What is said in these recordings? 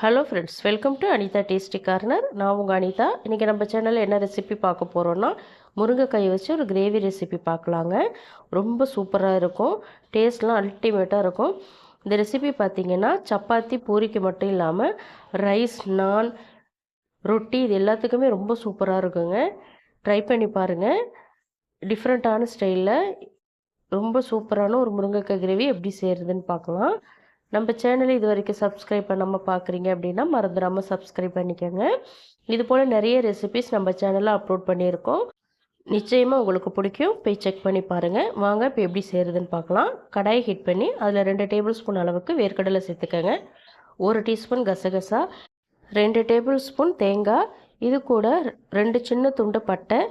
Hello friends, welcome to Anitha tasty corner. நான் உங்கள் அனிதா. இன்றைக்கி நம்ம சேனலில் என்ன ரெசிபி பார்க்க போகிறோன்னா, முருங்கைக்காயை வச்சு ஒரு கிரேவி ரெசிபி பார்க்கலாங்க. ரொம்ப சூப்பராக இருக்கும். டேஸ்ட்லாம் அல்டிமேட்டாக இருக்கும். இந்த ரெசிபி பார்த்திங்கன்னா சப்பாத்தி பூரிக்கு மட்டும் இல்லாமல் ரைஸ், நான், ரொட்டி இது எல்லாத்துக்குமே ரொம்ப சூப்பராக இருக்குங்க. ட்ரை பண்ணி பாருங்கள். டிஃப்ரெண்ட்டான ஸ்டைலில் ரொம்ப சூப்பரான ஒரு முருங்கைக்காய் கிரேவி எப்படி செய்கிறதுன்னு பார்க்கலாம். நம்ம சேனலை இது வரைக்கும் சப்ஸ்கிரைப் பண்ணாமல் பார்க்குறீங்க அப்படின்னா மறந்துடாமல் சப்ஸ்கிரைப் பண்ணிக்கோங்க. இது போல் நிறைய ரெசிபிஸ் நம்ம சேனலில் அப்லோட் பண்ணியிருக்கோம். நிச்சயமாக உங்களுக்கு பிடிக்கும். போய் செக் பண்ணி பாருங்கள். வாங்க இப்போ எப்படி செய்கிறதுன்னு பார்க்கலாம். கடாயை ஹீட் பண்ணி அதில் 2 டேபிள் ஸ்பூன் அளவுக்கு வேர்க்கடலை சேர்த்துக்கோங்க. 1 டீஸ்பூன் கசகசா, 2 டேபிள் ஸ்பூன் தேங்காய், இது கூட 2 சின்ன துண்டு பட்டை,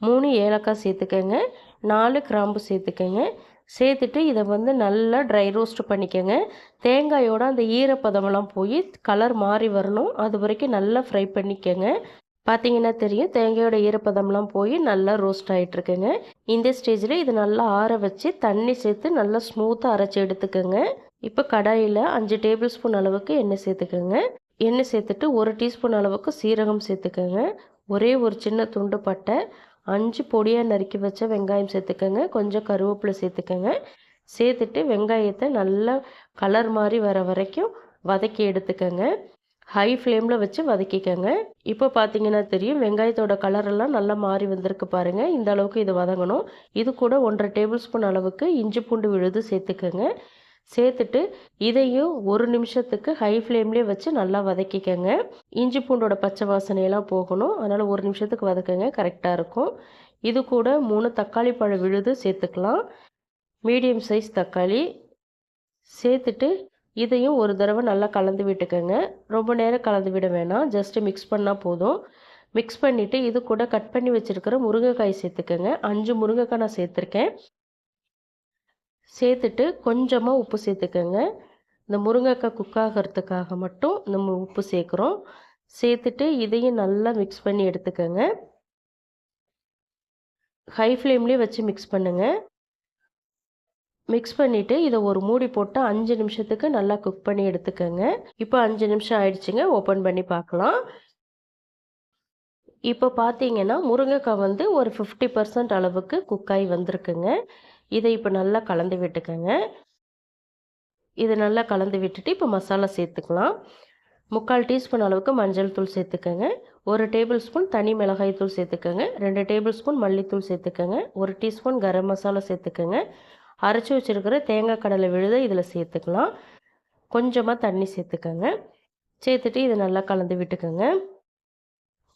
3 ஏலக்காய் சேர்த்துக்கோங்க, 4 கிராம்பு சேர்த்துக்கோங்க. சேர்த்துட்டு இதை நல்லா ட்ரை ரோஸ்ட் பண்ணிக்கோங்க. தேங்காயோட அந்த ஈரப்பதமெல்லாம் போய் கலர் மாறி வரணும். அது வரைக்கும் நல்லா ஃப்ரை பண்ணிக்கோங்க. பார்த்தீங்கன்னா தெரியும், தேங்காயோட ஈரப்பதம்லாம் போய் நல்லா ரோஸ்ட் ஆகிட்டுருக்குங்க. இந்த ஸ்டேஜில் இது நல்லா ஆற வச்சு தண்ணி சேர்த்து நல்லா ஸ்மூத்தாக அரைச்சி எடுத்துக்கோங்க. இப்போ கடாயில் 5 டேபிள் ஸ்பூன் அளவுக்கு எண்ணெய் சேர்த்துக்கோங்க. எண்ணெய் சேர்த்துட்டு 1 டீஸ்பூன் அளவுக்கு சீரகம் சேர்த்துக்கோங்க. ஒரே ஒரு சின்ன துண்டு பட்டை, 5 பொடியாக நறுக்கி வச்ச வெங்காயம் சேர்த்துக்கோங்க. கொஞ்சம் கருவேப்பிலை சேர்த்துக்கோங்க. சேர்த்துட்டு வெங்காயத்தை நல்லா கலர் மாதிரி வர வரைக்கும் வதக்கி எடுத்துக்கோங்க. ஹை ஃப்ளேமில் வச்சு வதக்கிக்கோங்க. இப்போ பார்த்தீங்கன்னா தெரியும், வெங்காயத்தோட கலரெல்லாம் நல்லா மாறி வந்திருக்கு பாருங்கள். இந்த அளவுக்கு இது வதங்கணும். இது கூட 1.5 டேபிள் ஸ்பூன் அளவுக்கு இஞ்சி பூண்டு விழுது சேர்த்துக்கோங்க. சேர்த்துட்டு இதையும் 1 நிமிஷத்துக்கு ஹை ஃப்ளேம்லேயே வச்சு நல்லா வதக்கிக்கோங்க. இஞ்சி பூண்டோட பச்சை வாசனையெல்லாம் போகணும். அதனால் 1 நிமிஷத்துக்கு வதக்குங்க, கரெக்டாக இருக்கும். இது கூட 3 தக்காளி பழம் விழுது சேர்த்துக்கலாம். மீடியம் சைஸ் தக்காளி சேர்த்துட்டு இதையும் ஒரு தடவை நல்லா கலந்து விட்டுக்கோங்க. ரொம்ப நேரம் கலந்து விட வேணாம், ஜஸ்ட்டு மிக்ஸ் பண்ணால் போதும். மிக்ஸ் பண்ணிவிட்டு இது கூட கட் பண்ணி வச்சுருக்கிற முருங்கைக்காய் சேர்த்துக்கோங்க. 5 முருங்கைக்காய் நான் சேர்த்துருக்கேன். சேர்த்துட்டு கொஞ்சமாக உப்பு சேர்த்துக்கோங்க. இந்த முருங்கைக்காய் குக் ஆகிறதுக்காக மட்டும் நம்ம உப்பு சேர்க்குறோம். சேர்த்துட்டு இதையும் நல்லா மிக்ஸ் பண்ணி எடுத்துக்கோங்க. ஹை ஃப்ளேம்லேயே வச்சு மிக்ஸ் பண்ணுங்கள். மிக்ஸ் பண்ணிவிட்டு இதை ஒரு மூடி போட்டு 5 நிமிஷத்துக்கு நல்லா குக் பண்ணி எடுத்துக்கோங்க. இப்போ 5 நிமிஷம் ஆயிடுச்சுங்க. ஓப்பன் பண்ணி பார்க்கலாம். இப்போ பார்த்தீங்கன்னா முருங்கைக்காய் ஒரு 50% அளவுக்கு குக்காய் வந்திருக்குங்க. இதை இப்போ நல்லா கலந்து விட்டுக்கோங்க. இதை நல்லா கலந்து விட்டுட்டு இப்போ மசாலா சேர்த்துக்கலாம். 3/4 டீஸ்பூன் அளவுக்கு மஞ்சள் தூள் சேர்த்துக்கோங்க. 1 டேபிள் ஸ்பூன் தனி மிளகாய் தூள் சேர்த்துக்கோங்க. 2 டேபிள் ஸ்பூன் மல்லித்தூள் சேர்த்துக்கோங்க. 1 டீஸ்பூன் கரம் மசாலா சேர்த்துக்கோங்க. அரைச்சி வச்சுருக்கிற தேங்காய் கடலை விழுதை இதில் சேர்த்துக்கலாம். கொஞ்சமாக தண்ணி சேர்த்துக்கோங்க. சேர்த்துட்டு இதை நல்லா கலந்து விட்டுக்கோங்க.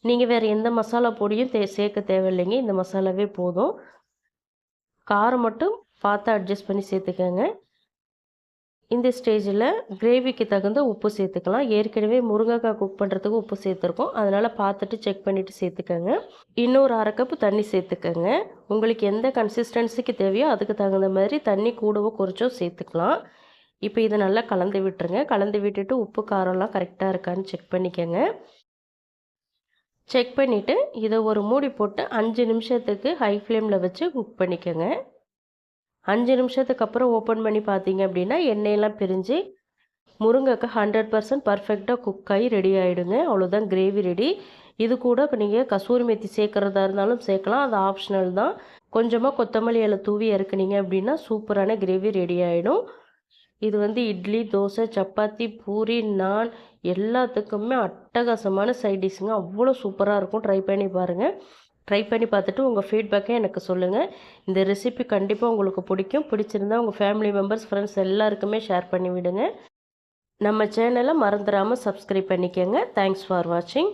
நீங்கள் வேறு எந்த மசாலா பொடியும் சேர்க்க தேவையில்லைங்க. இந்த மசாலாவே போதும். காரம் மட்டும் பார்த்து அட்ஜஸ்ட் பண்ணி சேர்த்துக்கோங்க. இந்த ஸ்டேஜில் கிரேவிக்கு தகுந்த உப்பு சேர்த்துக்கலாம். ஏற்கனவே முருங்கைக்காய் குக் பண்ணுறதுக்கு உப்பு சேர்த்துருக்கோம். அதனால் பார்த்துட்டு செக் பண்ணிவிட்டு சேர்த்துக்கோங்க. இன்னொரு 1/2 கப்பு தண்ணி சேர்த்துக்கோங்க. உங்களுக்கு எந்த கன்சிஸ்டன்சிக்கு தேவையோ அதுக்கு தகுந்த மாதிரி தண்ணி கூடவோ குறைச்சோ சேர்த்துக்கலாம். இப்போ இதை நல்லா கலந்து விட்டுருங்க. கலந்து விட்டுட்டு உப்பு காரம்லாம் கரெக்டாக இருக்கான்னு செக் பண்ணிக்கோங்க. செக் பண்ணிவிட்டு இதை ஒரு மூடி போட்டு 5 நிமிஷத்துக்கு ஹை ஃப்ளேமில் வச்சு குக் பண்ணிக்கோங்க. 5 நிமிஷத்துக்கு அப்புறம் ஓப்பன் பண்ணி பார்த்தீங்க அப்படின்னா எண்ணெயெல்லாம் பிரிஞ்சு முருங்கைக்காய் 100% பர்ஃபெக்டாக குக் ஆகி ரெடி ஆகிடுங்க. அவ்வளோதான், கிரேவி ரெடி. இது கூட இப்போ நீங்கள் கசூரி மெத்தி சேர்க்குறதா இருந்தாலும் சேர்க்கலாம், அது ஆப்ஷனல் தான். கொஞ்சமாக கொத்தமல்லி இலை தூவி இறக்குனீங்க அப்படின்னா சூப்பரான கிரேவி ரெடி ஆகிடும். இது இட்லி, தோசை, சப்பாத்தி, பூரி, நான் எல்லாத்துக்குமே அட்டகாசமான சைட் டிஷ்ஷுங்க. அவ்வளோ சூப்பராக இருக்கும். ட்ரை பண்ணி பாருங்கள். ட்ரை பண்ணி பார்த்துட்டு உங்கள் ஃபீட்பேக்கை எனக்கு சொல்லுங்கள். இந்த ரெசிபி கண்டிப்பாக உங்களுக்கு பிடிக்கும். பிடிச்சிருந்தா உங்கள் ஃபேமிலி மெம்பர்ஸ், ஃப்ரெண்ட்ஸ் எல்லாருக்குமே ஷேர் பண்ணி விடுங்க. நம்ம சேனலை மறந்துடாமல் சப்ஸ்கிரைப் பண்ணிக்கோங்க. தேங்க்ஸ் ஃபார் வாட்சிங்.